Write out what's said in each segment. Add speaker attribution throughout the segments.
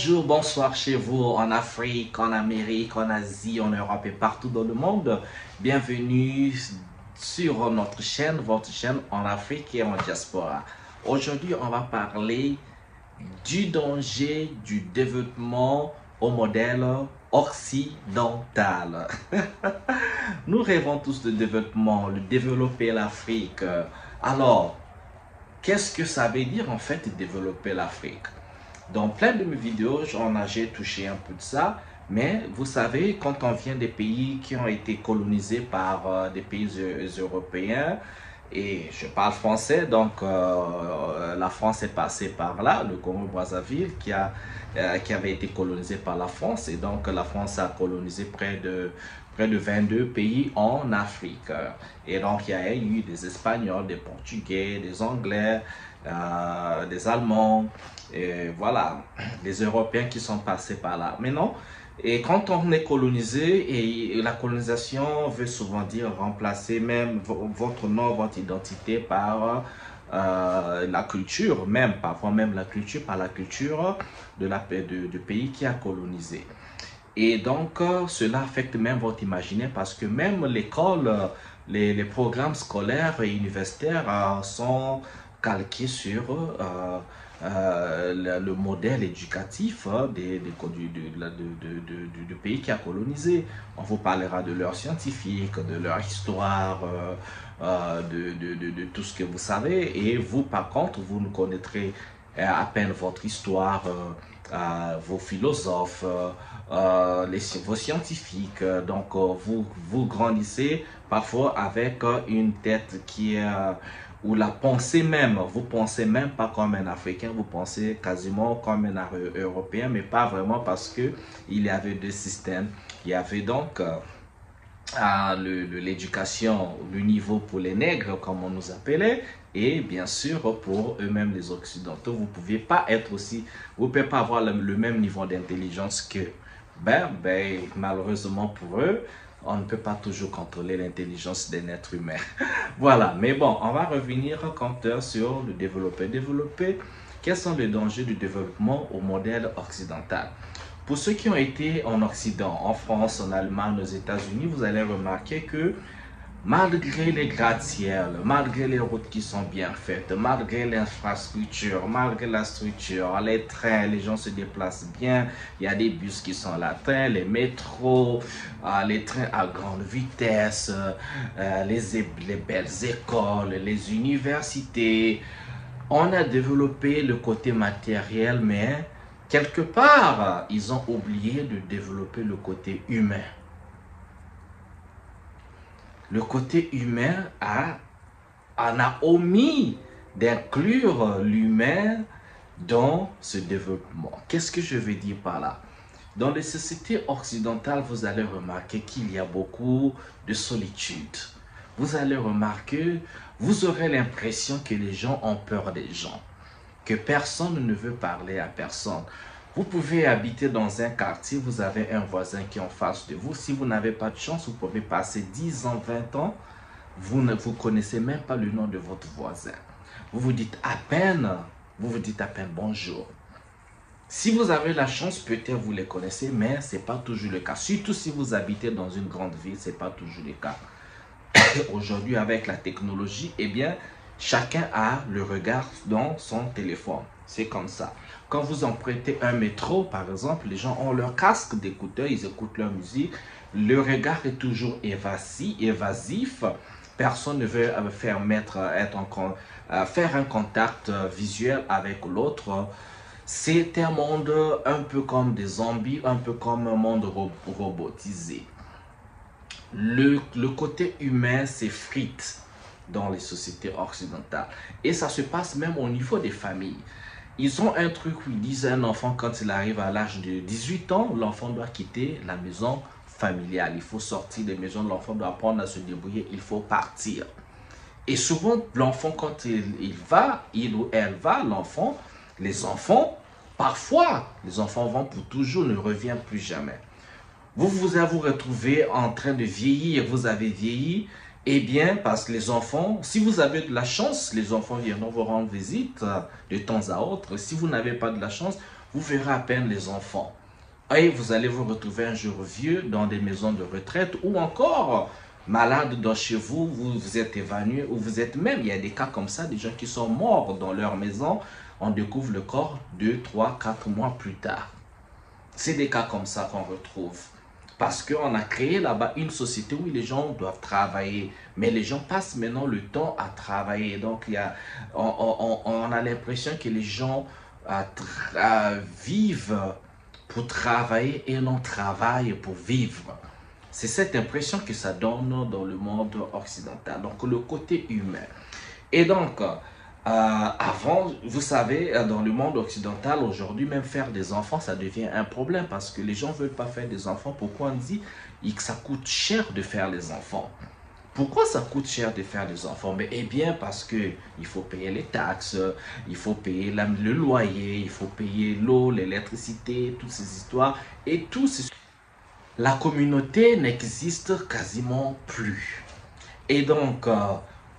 Speaker 1: Bonjour, bonsoir chez vous en Afrique, en Amérique, en Asie, en Europe et partout dans le monde. Bienvenue sur notre chaîne, votre chaîne en Afrique et en diaspora. Aujourd'hui, on va parler du danger du développement au modèle occidental. Nous rêvons tous de développement, de développer l'Afrique. Alors, qu'est-ce que ça veut dire en fait développer l'Afrique? Dans plein de mes vidéos, j'ai touché un peu de ça, mais vous savez, quand on vient des pays qui ont été colonisés par des pays européens, et je parle français, donc la France est passée par là, le Congo-Brazzaville qui avait été colonisé par la France, et donc la France a colonisé près de 22 pays en Afrique. Et donc il y a eu des Espagnols, des Portugais, des Anglais, des Allemands, et voilà, les Européens qui sont passés par là. Mais non, et quand on est colonisé, et la colonisation veut souvent dire remplacer même votre nom, votre identité par la culture, même parfois même la culture, par la culture du pays qui a colonisé. Et donc, cela affecte même votre imaginaire parce que même l'école, les programmes scolaires et universitaires sont calqués sur le modèle éducatif du pays qui a colonisé. On vous parlera de leur scientifique, de leur histoire, de tout ce que vous savez. Et vous, par contre, vous ne connaîtrez à peine votre histoire, vos philosophes, vos scientifiques. Donc, vous grandissez parfois avec une tête qui est ou la pensée même, vous pensez même pas comme un Africain, vous pensez quasiment comme un Européen, mais pas vraiment parce que il y avait deux systèmes. Il y avait donc l'éducation, le niveau pour les nègres, comme on nous appelait, et bien sûr pour eux-mêmes les Occidentaux. Vous ne pouvez pas être aussi, vous ne pouvez pas avoir le même niveau d'intelligence que, malheureusement pour eux, on ne peut pas toujours contrôler l'intelligence d'un être humain. Voilà, mais bon, on va revenir sur le développer. Développer, quels sont les dangers du développement au modèle occidental? Pour ceux qui ont été en Occident, en France, en Allemagne, aux États-Unis, vous allez remarquer que malgré les gratte-ciel, malgré les routes qui sont bien faites, malgré l'infrastructure, malgré la structure, les trains, les gens se déplacent bien, il y a des bus qui sont là, les métros, les trains à grande vitesse, les belles écoles, les universités. On a développé le côté matériel, mais quelque part, ils ont oublié de développer le côté humain. Le côté humain en a omis d'inclure l'humain dans ce développement. Qu'est-ce que je veux dire par là? Dans les sociétés occidentales, vous allez remarquer qu'il y a beaucoup de solitude. Vous allez remarquer, vous aurez l'impression que les gens ont peur des gens, que personne ne veut parler à personne. Vous pouvez habiter dans un quartier, vous avez un voisin qui est en face de vous. Si vous n'avez pas de chance, vous pouvez passer 10 ans, 20 ans, vous ne vous connaissez même pas le nom de votre voisin. Vous dites à peine bonjour. Si vous avez la chance, peut-être vous les connaissez, mais ce n'est pas toujours le cas. Surtout si vous habitez dans une grande ville, ce n'est pas toujours le cas. Aujourd'hui, avec la technologie, eh bien, chacun a le regard dans son téléphone. C'est comme ça. Quand vous empruntez un métro, par exemple, les gens ont leur casque d'écouteurs, ils écoutent leur musique. Le regard est toujours évasif. Personne ne veut faire un contact visuel avec l'autre. C'est un monde un peu comme des zombies, un peu comme un monde robotisé. Le côté humain s'effrite dans les sociétés occidentales. Et ça se passe même au niveau des familles. Ils ont un truc où ils disent à un enfant, quand il arrive à l'âge de 18 ans, l'enfant doit quitter la maison familiale. Il faut sortir de la maison, l'enfant doit apprendre à se débrouiller, il faut partir. Et souvent, l'enfant, quand il ou elle va, les enfants, parfois, les enfants vont pour toujours, ne reviennent plus jamais. Vous vous retrouvez en train de vieillir, vous avez vieilli, eh bien, parce que les enfants, si vous avez de la chance, les enfants viendront vous rendre visite de temps à autre. Si vous n'avez pas de la chance, vous verrez à peine les enfants. Et vous allez vous retrouver un jour vieux dans des maisons de retraite ou encore malade dans chez vous, vous êtes évanoui ou vous êtes même, il y a des cas comme ça, des gens qui sont morts dans leur maison, on découvre le corps 2, 3, 4 mois plus tard. C'est des cas comme ça qu'on retrouve. Parce qu'on a créé là-bas une société où les gens doivent travailler. Mais les gens passent maintenant le temps à travailler. Donc, on a l'impression que les gens vivent pour travailler et non travaillent pour vivre. C'est cette impression que ça donne dans le monde occidental. Donc, le côté humain. Et donc, avant, vous savez, dans le monde occidental, aujourd'hui, même faire des enfants, ça devient un problème parce que les gens ne veulent pas faire des enfants. Pourquoi on dit que ça coûte cher de faire les enfants? Pourquoi ça coûte cher de faire des enfants? Mais, eh bien, parce qu'il faut payer les taxes, il faut payer le loyer, il faut payer l'eau, l'électricité, toutes ces histoires. Et tout ces... La communauté n'existe quasiment plus. Et donc,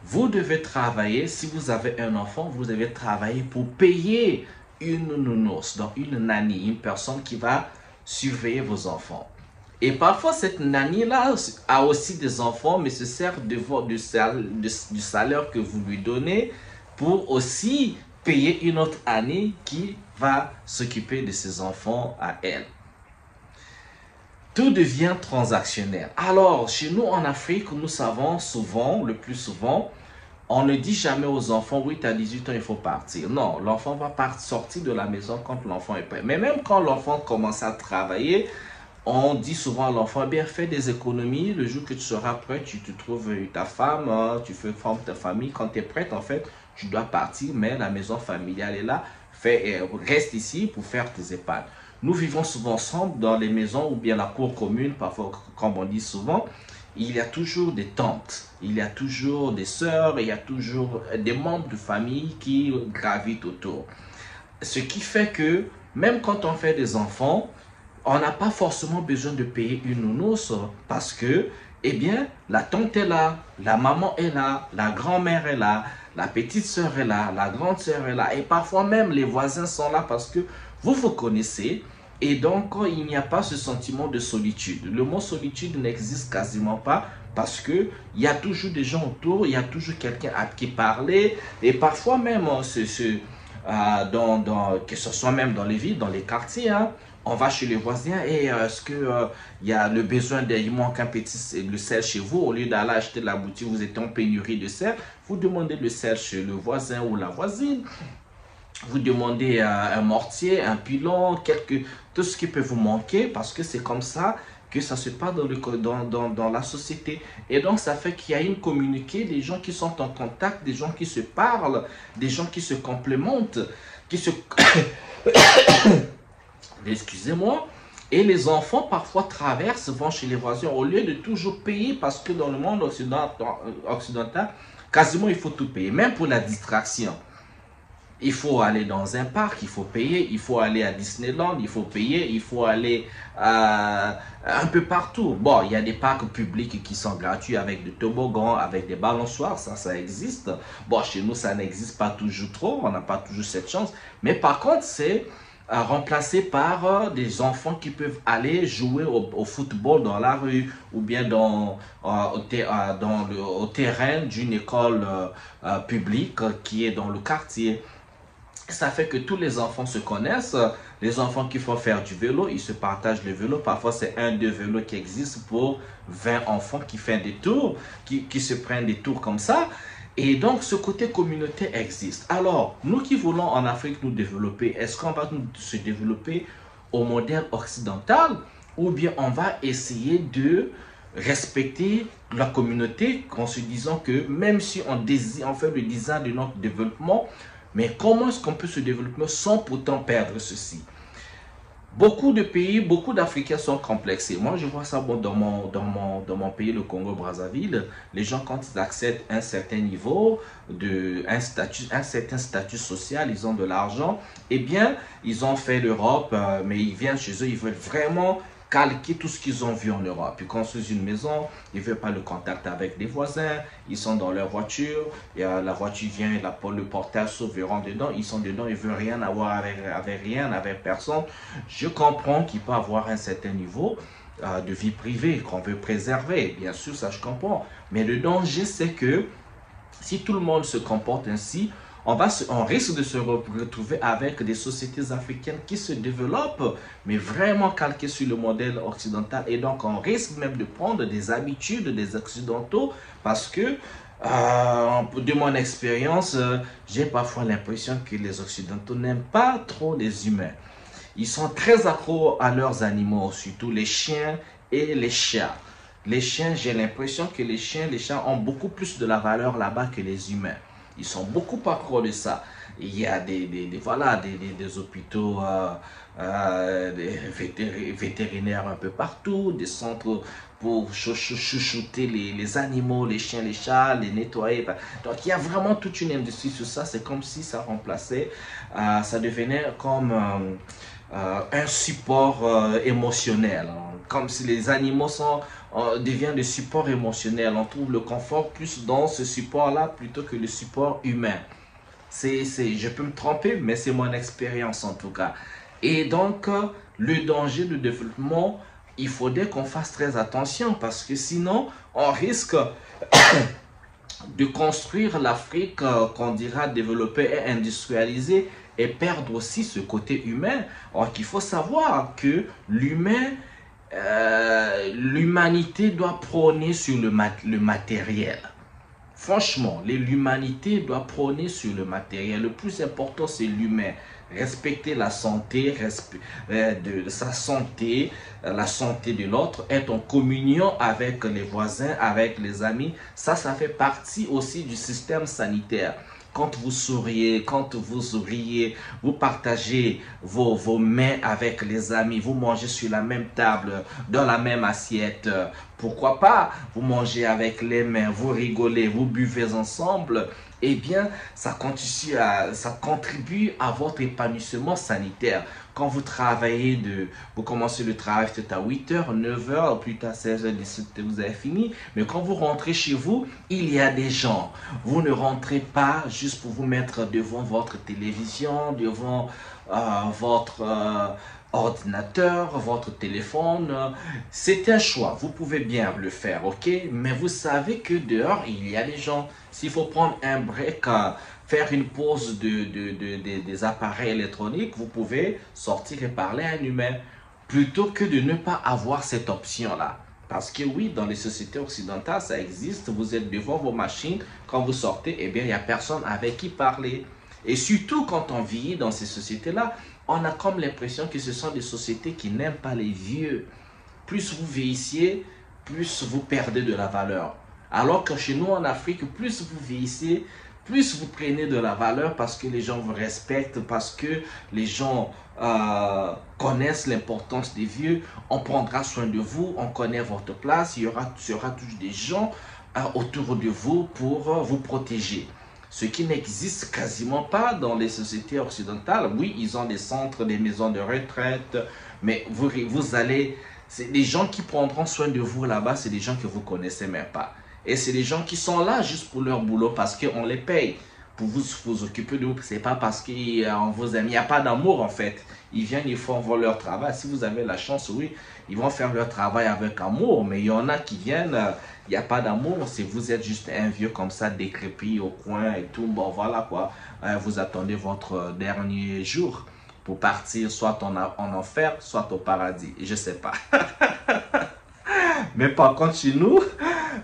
Speaker 1: vous devez travailler, si vous avez un enfant, vous devez travailler pour payer une nounours, donc une nanny, une personne qui va surveiller vos enfants. Et parfois, cette nanny-là a aussi des enfants, mais se sert du salaire que vous lui donnez pour aussi payer une autre nanny qui va s'occuper de ses enfants à elle. Tout devient transactionnel. Alors, chez nous en Afrique, nous savons souvent, le plus souvent, on ne dit jamais aux enfants, oui, tu as 18 ans, il faut partir. Non, l'enfant va sortir de la maison quand l'enfant est prêt. Mais même quand l'enfant commence à travailler, on dit souvent à l'enfant, bien, fais des économies. Le jour que tu seras prêt, tu te trouves ta femme, tu formes ta famille. Quand tu es prête, en fait, tu dois partir, mais la maison familiale est là. Reste ici pour faire tes épargnes. Nous vivons souvent ensemble dans les maisons ou bien la cour commune, parfois, comme on dit souvent. Il y a toujours des tantes, il y a toujours des sœurs, il y a toujours des membres de famille qui gravitent autour. Ce qui fait que, même quand on fait des enfants, on n'a pas forcément besoin de payer une nounours parce que, eh bien, la tante est là, la maman est là, la grand-mère est là, la petite sœur est là, la grande sœur est là. Et parfois même, les voisins sont là parce que vous vous connaissez. Et donc, il n'y a pas ce sentiment de solitude. Le mot solitude n'existe quasiment pas parce qu'il y a toujours des gens autour, il y a toujours quelqu'un à qui parler. Et parfois même, que ce soit même dans les villes, dans les quartiers, hein, on va chez les voisins et est-ce qu'il y a le besoin il manque le sel chez vous, au lieu d'aller acheter de la boutique, vous êtes en pénurie de sel, vous demandez le sel chez le voisin ou la voisine. Vous demandez un mortier, un pilon, tout ce qui peut vous manquer parce que c'est comme ça que ça se passe dans la société. Et donc, ça fait qu'il y a une communauté, des gens qui sont en contact, des gens qui se parlent, des gens qui se complémentent, qui se... Excusez-moi. Et les enfants, parfois, traversent, vont chez les voisins au lieu de toujours payer parce que dans le monde occidental, quasiment, il faut tout payer, même pour la distraction. Il faut aller dans un parc, il faut payer, il faut aller à Disneyland, il faut payer, il faut aller un peu partout. Bon, il y a des parcs publics qui sont gratuits avec des toboggans, avec des balançoires, ça existe. Bon, chez nous, ça n'existe pas toujours trop, on n'a pas toujours cette chance. Mais par contre, c'est remplacé par des enfants qui peuvent aller jouer au football dans la rue ou bien au terrain d'une école publique qui est dans le quartier. Ça fait que tous les enfants se connaissent. Les enfants qui font faire du vélo, ils se partagent le vélo. Parfois, c'est 1-2 vélos qui existent pour 20 enfants qui font des tours, qui se prennent des tours comme ça. Et donc, ce côté communauté existe. Alors, nous qui voulons en Afrique nous développer, est-ce qu'on va se développer au modèle occidental ou bien on va essayer de respecter la communauté en se disant que même si on fait le design de notre développement, mais comment est-ce qu'on peut se développer sans pourtant perdre ceci? Beaucoup de pays, beaucoup d'Africains sont complexés. Moi, je vois ça bon, dans mon pays, le Congo-Brazzaville. Les gens, quand ils accèdent à un certain niveau, un certain statut social, ils ont de l'argent, eh bien, ils ont fait l'Europe, mais ils viennent chez eux, ils veulent vraiment calquer tout ce qu'ils ont vu en Europe. Ils construisent une maison, ils ne veulent pas le contact avec les voisins, ils sont dans leur voiture, et, la voiture vient, le portail s'ouvre, ils rentrent dedans, ils sont dedans, ils ne veulent rien avoir avec personne. Je comprends qu'il peut avoir un certain niveau de vie privée qu'on veut préserver, bien sûr, ça je comprends. Mais le danger, c'est que si tout le monde se comporte ainsi, on risque de se retrouver avec des sociétés africaines qui se développent, mais vraiment calquées sur le modèle occidental. Et donc, on risque même de prendre des habitudes des Occidentaux parce que, de mon expérience, j'ai parfois l'impression que les Occidentaux n'aiment pas trop les humains. Ils sont très accros à leurs animaux, surtout les chiens et les chats. Les chiens, j'ai l'impression que les chiens, les chats ont beaucoup plus de la valeur là-bas que les humains. Ils sont beaucoup accros de ça. Il y a des hôpitaux des vétérinaires un peu partout, des centres pour chouchouter les animaux, les chiens, les chats, les nettoyer. Donc il y a vraiment toute une industrie sur ça. C'est comme si ça remplaçait, ça devenait comme un support émotionnel. Comme si les animaux deviennent des supports émotionnels. On trouve le confort plus dans ce support-là plutôt que le support humain. Je peux me tromper, mais c'est mon expérience en tout cas. Et donc, le danger de développement, il faudrait qu'on fasse très attention parce que sinon, on risque de construire l'Afrique qu'on dira développée et industrialisée et perdre aussi ce côté humain. Or, qu'il faut savoir que l'humanité doit prôner sur le matériel. Franchement, l'humanité doit prôner sur le matériel. Le plus important, c'est l'humain. Respecter la santé, sa santé, la santé de l'autre, être en communion avec les voisins, avec les amis. Ça fait partie aussi du système sanitaire. Quand vous souriez, quand vous riez, vous partagez vos mains avec les amis, vous mangez sur la même table, dans la même assiette. Pourquoi pas? Vous mangez avec les mains, vous rigolez, vous buvez ensemble. Eh bien, ça contribue à votre épanouissement sanitaire. Quand vous travaillez, vous commencez le travail peut-être à 8h, 9h, plus tard 16h, 17h, vous avez fini. Mais quand vous rentrez chez vous, il y a des gens. Vous ne rentrez pas juste pour vous mettre devant votre télévision, devant votre ordinateur, votre téléphone. C'est un choix. Vous pouvez bien le faire, ok? Mais vous savez que dehors, il y a des gens. S'il faut prendre un break, faire une pause des appareils électroniques, vous pouvez sortir et parler à un humain plutôt que de ne pas avoir cette option-là. Parce que oui, dans les sociétés occidentales, ça existe. Vous êtes devant vos machines. Quand vous sortez, eh bien, il n'y a personne avec qui parler. Et surtout, quand on vit dans ces sociétés-là, on a comme l'impression que ce sont des sociétés qui n'aiment pas les vieux. Plus vous vieillissez, plus vous perdez de la valeur. Alors que chez nous en Afrique, plus vous vieillissez, plus vous prenez de la valeur parce que les gens vous respectent, parce que les gens connaissent l'importance des vieux. On prendra soin de vous, on connaît votre place, il y aura toujours des gens autour de vous pour vous protéger. Ce qui n'existe quasiment pas dans les sociétés occidentales. Oui, ils ont des centres, des maisons de retraite, mais vous allez... C'est des gens qui prendront soin de vous là-bas, c'est des gens que vous ne connaissez même pas. Et c'est des gens qui sont là juste pour leur boulot parce qu'on les paye pour vous occuper de vous. Ce n'est pas parce qu'on vous aime. Il n'y a pas d'amour en fait. Ils viennent, ils font leur travail. Si vous avez la chance, oui, ils vont faire leur travail avec amour. Mais il y en a qui viennent, il n'y a pas d'amour. Si vous êtes juste un vieux comme ça, décrépit au coin et tout, bon voilà quoi. Vous attendez votre dernier jour pour partir soit en enfer, soit au paradis. Je ne sais pas. Mais par contre, chez nous,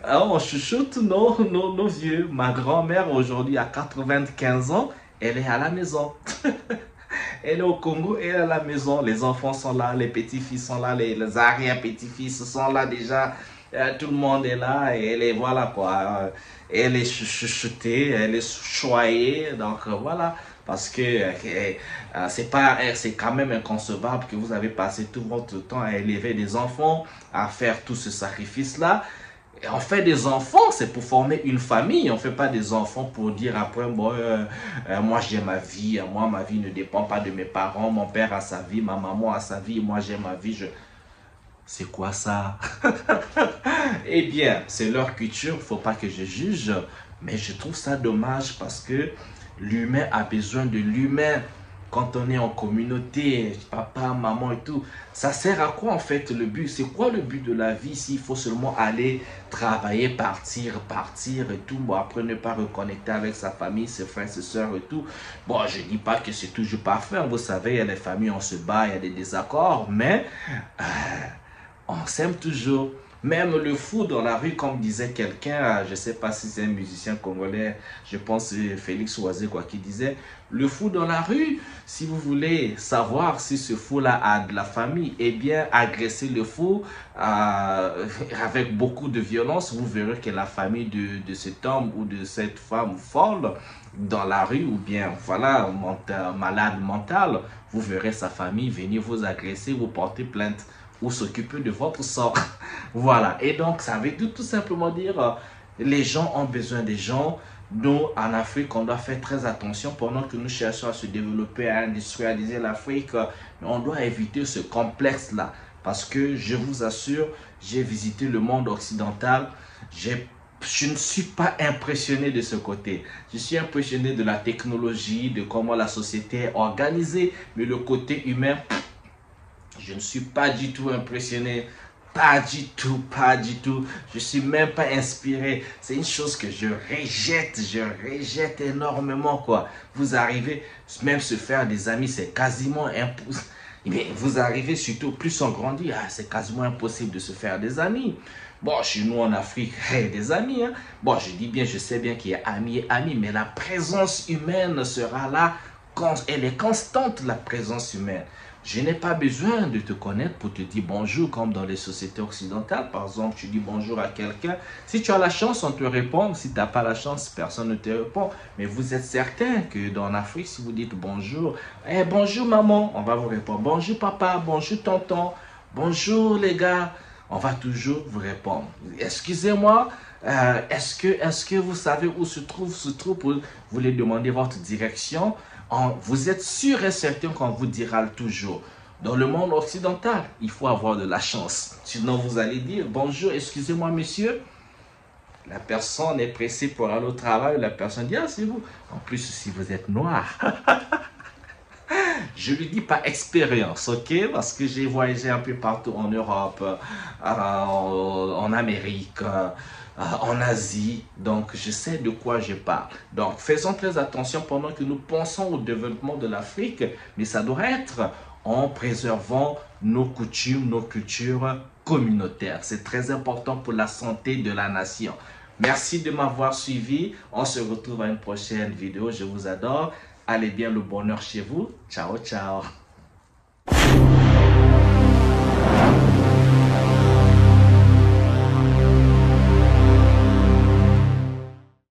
Speaker 1: on chuchote nos vieux. Ma grand-mère aujourd'hui a 95 ans, elle est à la maison. Elle est au Congo, elle est à la maison. Les enfants sont là, les petits-fils sont là, les arrière-petits-fils sont là déjà. Tout le monde est là et elle est, voilà quoi. Elle est chuchotée, elle est choyée. Donc voilà. Parce que c'est quand même inconcevable que vous avez passé tout votre temps à élever des enfants, à faire tout ce sacrifice-là. Et on fait des enfants, c'est pour former une famille. On ne fait pas des enfants pour dire après, bon, moi j'ai ma vie, moi ma vie ne dépend pas de mes parents, mon père a sa vie, ma maman a sa vie, moi j'ai ma vie. C'est quoi ça? Eh bien, c'est leur culture, il ne faut pas que je juge, mais je trouve ça dommage parce que l'humain a besoin de l'humain. Quand on est en communauté, papa, maman et tout, ça sert à quoi en fait le but? C'est quoi le but de la vie s'il faut seulement aller travailler, partir et tout, bon, après ne pas reconnecter avec sa famille, ses frères, ses soeurs et tout. Bon, je dis pas que c'est toujours parfait, vous savez, il y a les familles, on se bat, il y a des désaccords, mais on s'aime toujours. Même le fou dans la rue, comme disait quelqu'un, je ne sais pas si c'est un musicien congolais, je pense que c'est Félix Oisé quoi, qui disait, le fou dans la rue, si vous voulez savoir si ce fou-là a de la famille, eh bien, agressez le fou avec beaucoup de violence, vous verrez que la famille de cet homme ou de cette femme folle dans la rue, ou bien, voilà, malade mental, vous verrez sa famille venir vous agresser, vous porter plainte ou s'occuper de votre sort. Voilà. Et donc, ça veut tout simplement dire, les gens ont besoin des gens. Nous, en Afrique, on doit faire très attention pendant que nous cherchons à se développer, à industrialiser l'Afrique. On doit éviter ce complexe-là. Parce que, je vous assure, j'ai visité le monde occidental. Je ne suis pas impressionné de ce côté. Je suis impressionné de la technologie, de comment la société est organisée. Mais le côté humain, je ne suis pas du tout impressionné, pas du tout. Je suis même pas inspiré. C'est une chose que je rejette énormément quoi. Vous arrivez, même se faire des amis, c'est quasiment impossible. Mais vous arrivez surtout, plus on grandit, c'est quasiment impossible de se faire des amis. Bon, chez nous en Afrique, des amis. Hein. Bon, je dis bien, je sais bien qu'il y a amis et amis, mais la présence humaine sera là. Elle est constante, la présence humaine. Je n'ai pas besoin de te connaître pour te dire bonjour comme dans les sociétés occidentales. Par exemple, tu dis bonjour à quelqu'un. Si tu as la chance, on te répond. Si tu n'as pas la chance, personne ne te répond. Mais vous êtes certain que dans l'Afrique, si vous dites bonjour, bonjour maman, on va vous répondre. Bonjour papa, bonjour tonton, bonjour les gars. On va toujours vous répondre. Excusez-moi, est-ce que vous savez où se trouve ce trou? Vous voulez demander votre direction. Vous êtes sûr et certain qu'on vous dira toujours. Dans le monde occidental, il faut avoir de la chance. Sinon, vous allez dire, bonjour, excusez-moi monsieur. La personne est pressée pour aller au travail. La personne dit, c'est vous. En plus, si vous êtes noir. Je lui dis par expérience, ok? Parce que j'ai voyagé un peu partout en Europe, en Amérique, en Asie. Donc, je sais de quoi je parle. Donc, faisons très attention pendant que nous pensons au développement de l'Afrique. Mais ça doit être en préservant nos coutumes, nos cultures communautaires. C'est très important pour la santé de la nation. Merci de m'avoir suivi. On se retrouve à une prochaine vidéo. Je vous adore. Allez bien le bonheur chez vous. Ciao, ciao.